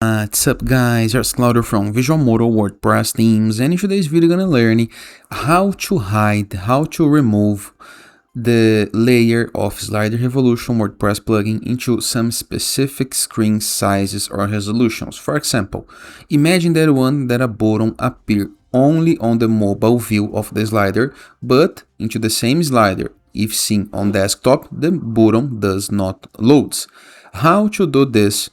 What's up guys, it's Claudio from Visual Modo WordPress themes, and in today's video gonna learn how to remove the layer of Slider Revolution WordPress plugin into some specific screen sizes or resolutions. For example, imagine that one that a button appear only on the mobile view of the slider, but into the same slider, if seen on desktop, the button does not load. How to do this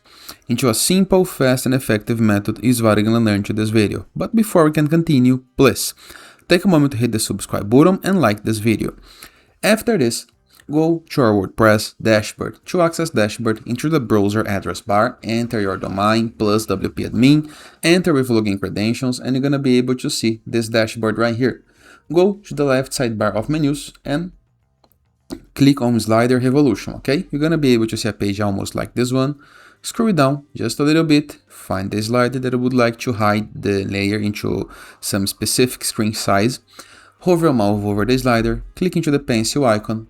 into a simple, fast and effective method is what I'm gonna learn to this video. But before we can continue, please take a moment to hit the subscribe button and like this video. After this, go to our WordPress dashboard. To access dashboard, into the browser address bar, enter your domain plus WP admin, enter with login credentials, and you're gonna be able to see this dashboard right here. Go to the left sidebar of menus and click on Slider Revolution, okay? You're gonna be able to see a page almost like this one. Scroll down just a little bit, find the slider that you would like to hide the layer into some specific screen size. Hover your mouse over the slider, click into the pencil icon.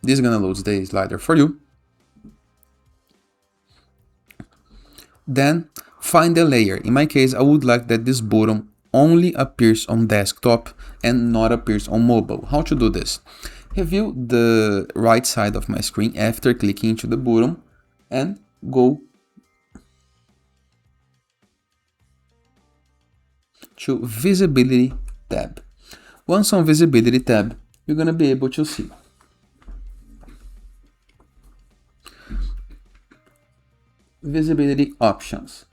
This is gonna load the slider for you. Then find the layer. In my case, I would like that this button only appears on desktop and not appears on mobile. How to do this? Review the right side of my screen after clicking into the button and go to Visibility tab. Once on Visibility tab, you're going to be able to see Visibility options,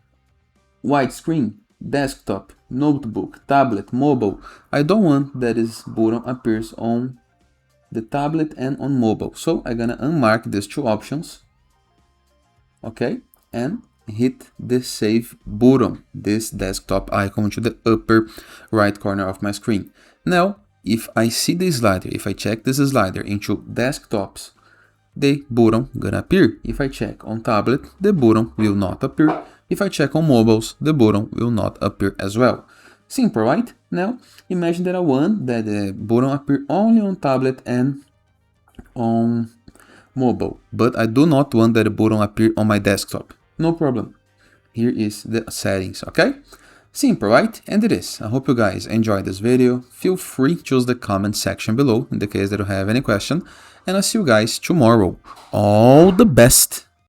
widescreen, desktop, notebook, tablet, mobile. I don't want that this button appears on the tablet and on mobile, so I'm gonna unmark these two options, okay, and hit the save button, this desktop icon to the upper right corner of my screen. Now if I see the slider, if I check this slider into desktops, the button gonna appear. If I check on tablet, the button will not appear. If I check on mobiles, the button will not appear as well. Simple, right? Now, imagine that I want that the button appear only on tablet and on mobile, but I do not want that the button appear on my desktop. No problem. Here is the settings, okay? Simple, right? And it is. I hope you guys enjoyed this video. Feel free to use the comment section below in the case that you have any question, and I'll see you guys tomorrow. All the best!